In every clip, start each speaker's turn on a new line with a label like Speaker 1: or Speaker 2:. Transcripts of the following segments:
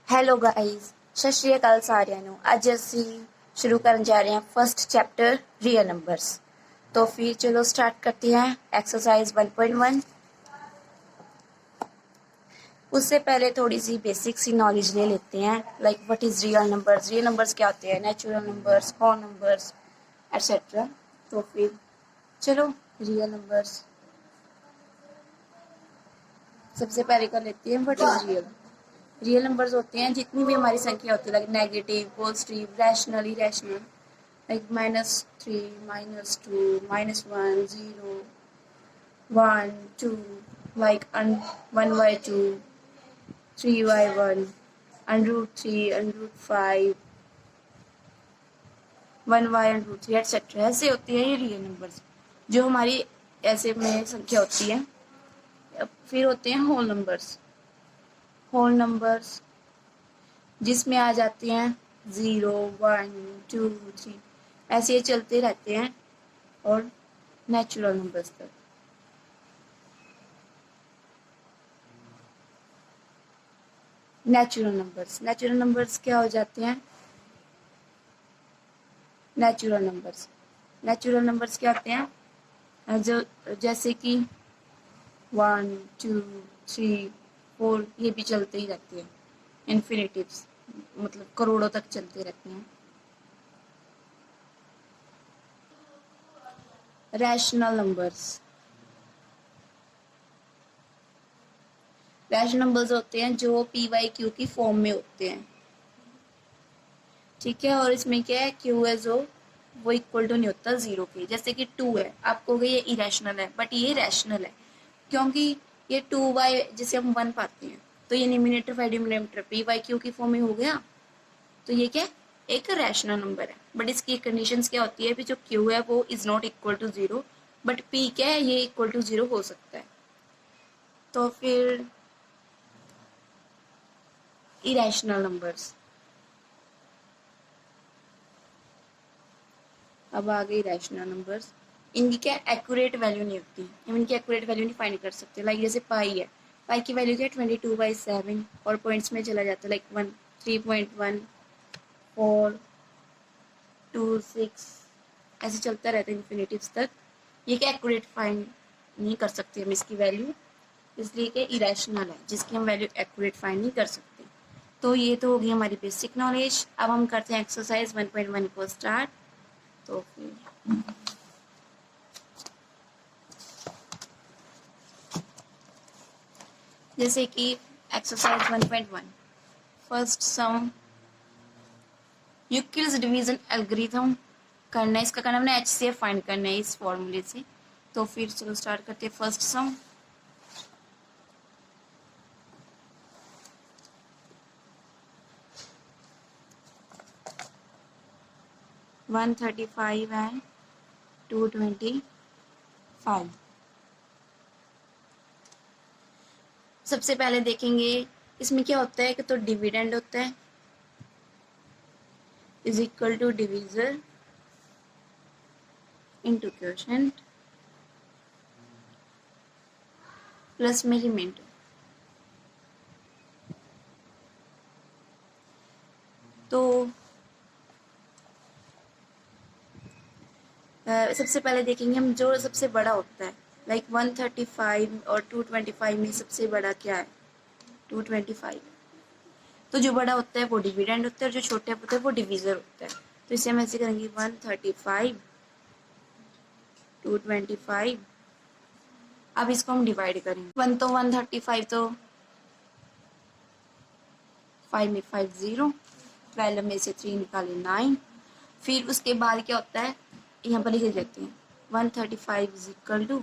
Speaker 1: Hello guys, ਸਤਿ ਸ਼੍ਰੀ ਅਕਾਲ ਸਾਰਿਆਂ ਨੂੰ। ਅੱਜ ਅਸੀਂ शुरू करने जा रहे हैं फर्स्ट चैप्टर रियल नंबर्स। तो फिर चलो स्टार्ट करते हैं एक्सरसाइज 1.1। उससे पहले थोड़ी सी बेसिक सी नॉलेज ले लेते हैं, like what is real numbers. Real numbers क्या होते हैं, natural numbers, whole numbers etcetera. तो फिर चलो रियल नंबर्स सबसे पहले कर लेते हैं what is real. Real numbers होते हैं जितनी भी हमारी संख्या होती है, like negative, positive, rational, irrational, like -3, -2, -1, 0, 1, 2, like 1/2, 3/1, √3, √5, 1/√3 etcetera. ऐसे होती है ये रियल नंबर्स जो हमारी ऐसे में संख्या होती है। फिर होते हैं होल नंबर्स। होल नंबर्स जिसमें आ जाते हैं 0, 1, 2, 3, ऐसे ये चलते रहते हैं और नेचुरल नंबर्स तक। नेचुरल नंबर्स क्या हो जाते हैं, नेचुरल नंबर्स क्या होते हैं, जो जैसे कि 1, 2, 3, 4 ये भी चलते ही रहते हैं। इन्फिनिटिव्स मतलब करोड़ों तक चलते रहते हैं। रैशनल नंबर्स होते हैं जो PYQ की फॉर्म में होते हैं, ठीक है। और इसमें क्या है, क्यू है जो वो इक्वल टू नहीं होता 0 के। जैसे कि 2 है, आप कहोगे ये इरेशनल है, बट ये रैशनल है क्योंकि ये 2/, जैसे हम 1 पाते हैं तो ये न्यूमरेटर बाय डिनोमिनेटर PYQ की फॉर्म में हो गया, तो ये क्या एक रैशनल नंबर है। बट इसकी कंडीशंस क्या होती है, भी जो Q है वो is not equal to 0, but P क्या है, ये इक्वल टू 0 हो सकता है। तो फिर इरेशनल नंबर्स, अब आ गई रैशनल नंबर्स। इनकी क्या एक्यूरेट वैल्यू नहीं होती, हम इनकी एक्यूरेट वैल्यू नहीं फाइंड कर सकते। लाइक जैसे पाई है, पाई की वैल्यू क्या है 22/7 और पॉइंट्स में चला जाता है, लाइक 1, 3.1, 4, 2, 6 ऐसे चलता रहता है इन्फिनिटिव्स तक। ये क्या एक्यूरेट फाइंड नहीं कर सकते हम इसकी वैल्यू, इसलिए कि इरेशनल है जिसकी हम वैल्यू एक्यूरेट फाइंड नहीं कर सकते। तो ये तो होगी हमारी बेसिक नॉलेज। अब हम करते हैं एक्सरसाइज 1.1 को स्टार्ट। तो फिर जैसे कि एक्सरसाइज 1.1 फर्स्ट सम यूक्लिड्स डिवीजन एल्गोरिथम करना है। इसका करना हमने HCF फाइंड करना है इस फॉर्मूले से। तो फिर चलो स्टार्ट करते हैं फर्स्ट सम। One 135 and 225। सबसे पहले देखेंगे इसमें क्या होता है कि तो डिविडेंड होता है is equal to divisor into quotient plus में रिमाइंडर। तो सबसे पहले देखेंगे हम जो सबसे बड़ा होता है, लाइक 135 और 225 में सबसे बड़ा क्या है, 225। तो जो बड़ा होता है वो डिविडेंड होता है और जो छोटा होता है वो डिविजर होता है। तो इसे हम ऐसे करेंगे 135, 225। अब इसको हम डिवाइड करेंगे, 1 तो 135 तो 5 में 5 0, 12 में से 3 निकाले 9। फिर उसके बाद क्या होता है, यहाँ पर लिख लेते हैं 135 is equal to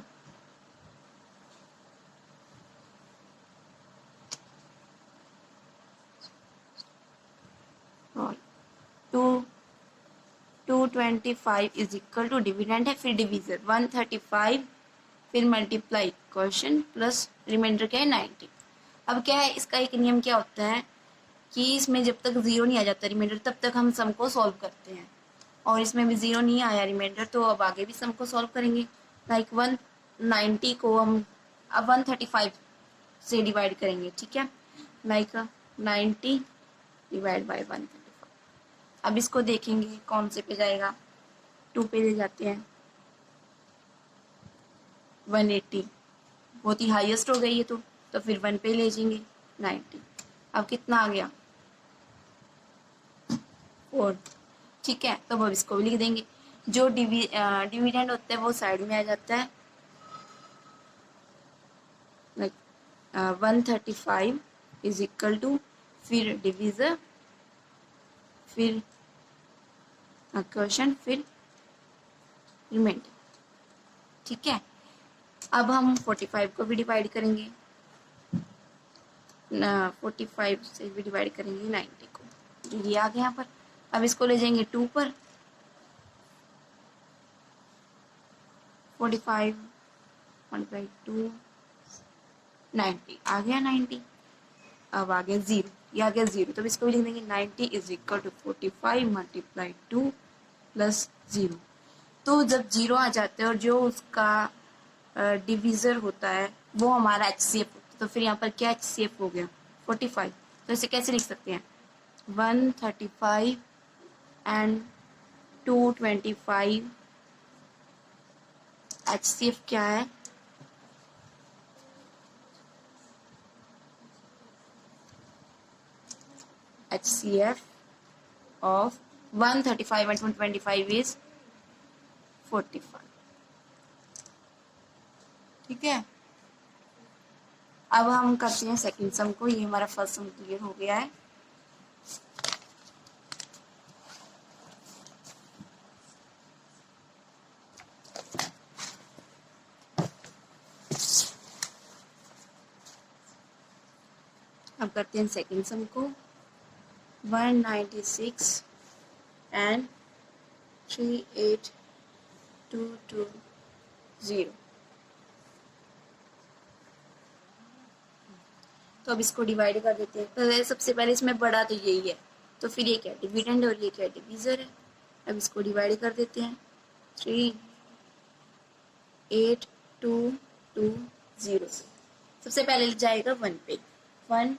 Speaker 1: 225 is equal to dividend है, फिर डिविजर 135, फिर मल्टीप्लाई क्वोशंट प्लस रिमाइंडर क्या है 90। अब क्या है, इसका एक नियम क्या होता है कि इसमें जब तक 0 नहीं आ जाता रिमाइंडर तब तक हम सम को सॉल्व करते हैं, और इसमें भी 0 नहीं आया रिमाइंडर तो अब आगे भी सम को सॉल्व करेंगे। लाइक 190 को हम अब 135 से डिवाइड करेंगे, ठीक है। Like 90 divide by 135। अब इसको देखेंगे कौन से पे जाएगा, 2 पे ले जाते हैं, 180 बहुत ही हाईएस्ट हो गई है तो फिर 1 पे ले जाएंगे 90। अब कितना आ गया 4। ठीक है, तो अब इसको भी लिख देंगे। जो डिविडेंड होता है वो साइड में आ जाता है, लाइक 135 इज इक्वल टू, फिर डिविजर, फिर क्वेश्चन, फिर रिमाइंडर। ठीक है, अब हम 45 को भी डिवाइड करेंगे, 45 से भी डिवाइड करेंगे 90 को, जो ये आ गया यहाँ पर। अब इसको ले जाएंगे 2 पर, 45 मल्टीप्लाई 2, 90 आ गया 90। अब आ गया 0, ये आ गया 0, तो इसको भी लिख देंगे 90 is equal to 45 multiply 2 plus 0। तो जब 0 आ जाते हैं और जो उसका डिविजर होता है वो हमारा HCF होता है, तो फिर यहाँ पर क्या HCF हो गया 45। तो इसे कैसे लिख सकते हैं, 135 एंड 225, HCF क्या है, HCF of 135 and 225 is 45। ठीक है, अब हम करते हैं सेकंड सम को। ये हमारा फर्स्ट सम क्लियर हो गया है। अब करते हैं सेकंड सम को। 196 एंड 38220। तो अब इसको डिवाइड कर देते हैं। तो सबसे पहले इसमें बड़ा तो यही है, तो फिर ये क्या डिविडेंड और ये क्या डिविजर है। अब इसको डिवाइड कर देते हैं 38220 से। सबसे पहले जाएगा 1 पे, 1,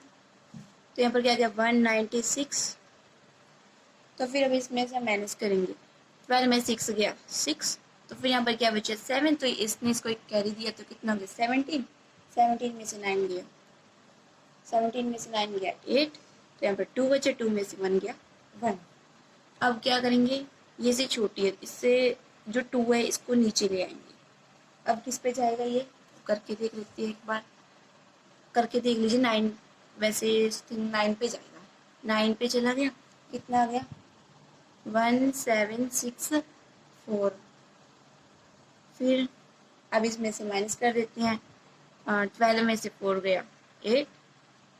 Speaker 1: तो यहाँ पर क्या गया 196। तो फिर अब इसमें से माइनस करेंगे, 12 में 6 गया 6, तो फिर यहाँ पर क्या बचा 7, तो इसने इसको एक कैरी दिया तो कितना हो गया 17, 17 में से 9 गया, 17 में से 9 गया 8, तो यहाँ पर 2 बचे, 2 में से 1 गया 1। अब क्या करेंगे, ये से छोटी है, इससे जो 2 है इसको नीचे ले आएंगे। अब किस पे जाएगा ये करके देख लेते हैं, एक बार करके देख लीजिए। 9 वैसे 9 पे जाएगा, 9 पे चला गया, कितना आ गया 1764। फिर अब इसमें से माइनस कर देते हैं, 12 में से 4 गया 8,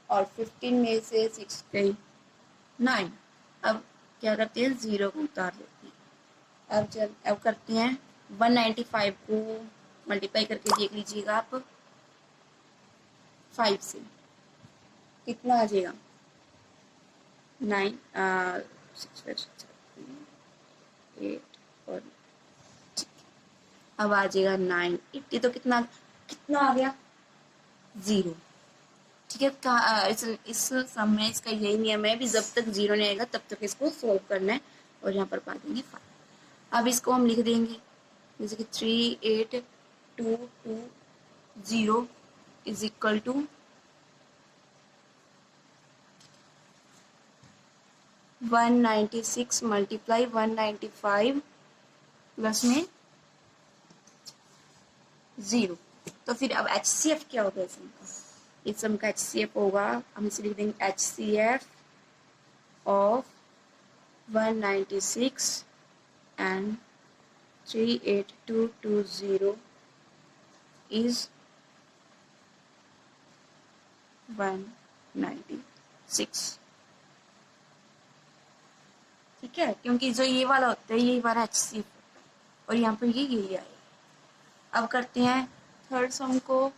Speaker 1: और 15 में से 6 गई 9। अब क्या करते हैं 0 को उतार लेते हैं। अब करते हैं 195 को मल्टीप्लाई करके देख लीजिएगा आप 5 से, कितना आ जाएगा 9 6 8 और अब आ जाएगा 980। तो कितना कितना आ गया 0। ठीक है, इस सम में इसका यही नियम है भी जब तक 0 नहीं आएगा तब तक इसको सोल्व करना है, और यहाँ पर पा देंगे 5। अब इसको हम लिख देंगे जैसे कि 38220 is equal to 196 multiply 195 plus में 0। तो फिर अब HCF क्या होगा इस सम का HCF होगा, हम इसे लिख देंगे HCF ऑफ 196 एंड 38220 इज 196। ठीक है, क्योंकि जो ये वाला होता है ये हमारा HCF होता है, और यहाँ पर ये यही आएगा। अब करते हैं थर्ड सम को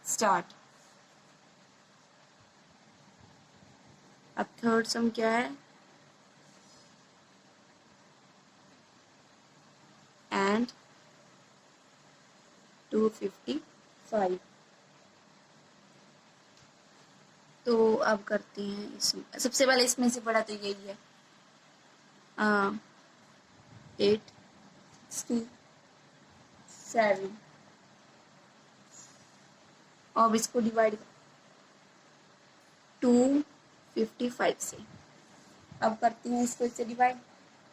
Speaker 1: स्टार्ट। अब थर्ड सम क्या है, एंड 255। तो अब करते हैं इसमें, सबसे पहले इसमें से बड़ा तो यही है 867, अब इसको डिवाइड 255 से, अब करते हैं इसको इससे डिवाइड,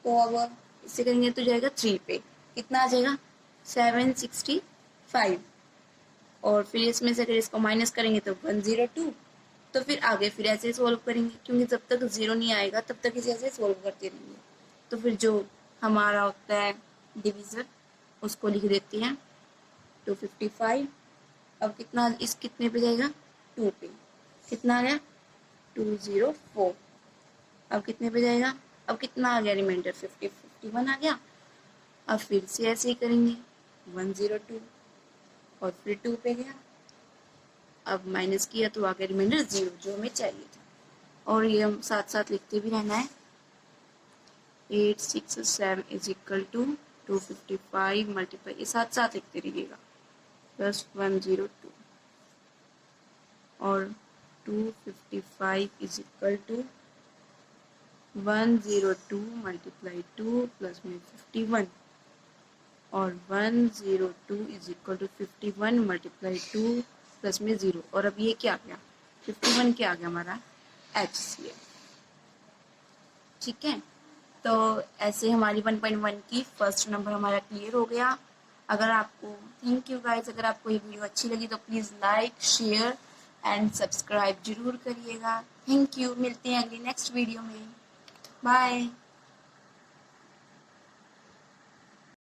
Speaker 1: तो अब इससे करेंगे तो जाएगा 3 पे, कितना आ जाएगा 765, और फिर इसमें से अगर इसको माइनस करेंगे तो 102, तो फिर आगे फिर ऐसे सोल्व करेंगे, क्योंकि जब तक 0 नहीं आएगा तब तक इसे ऐसे सोल्व करते रहेंगे। तो फिर जो हमारा होता है डिवीजर उसको लिख देते हैं 255, अब कितना इस कितने पे जाएगा 2 पे, कितना आ गया 204, अब कितने पे जाएगा, अब कितना आ गया रिमाइंडर 51 आ गया। अब फिर से ऐसे ही करेंगे 102 और फिर 2 पे गया, अब माइनस किया तो आ गया रिमाइंडर 0 जो हमें चाहिए था, और ये हम साथ साथ लिखते भी रहना है 867 इज इक्वल टू 255 मल्टीप्लाई, ये साथ साथ लिखते रहिएगा प्लस 102, और 255 is equal to 102 multiply 2 plus में 51, और 102 is equal to 51 multiply 2 plus में 0, और अब ये क्या आ गया 51 क्या आ गया हमारा HCl। ठीक है, तो ऐसे हमारी 1.1 की फर्स्ट नंबर हमारा क्लियर हो गया। अगर आपको, थैंक यू गाइस, अगर आपको ये वीडियो अच्छी लगी तो please like share and subscribe जरूर करिएगा। थैंक यू, मिलते हैं अगली नेक्स्ट वीडियो में, बाय।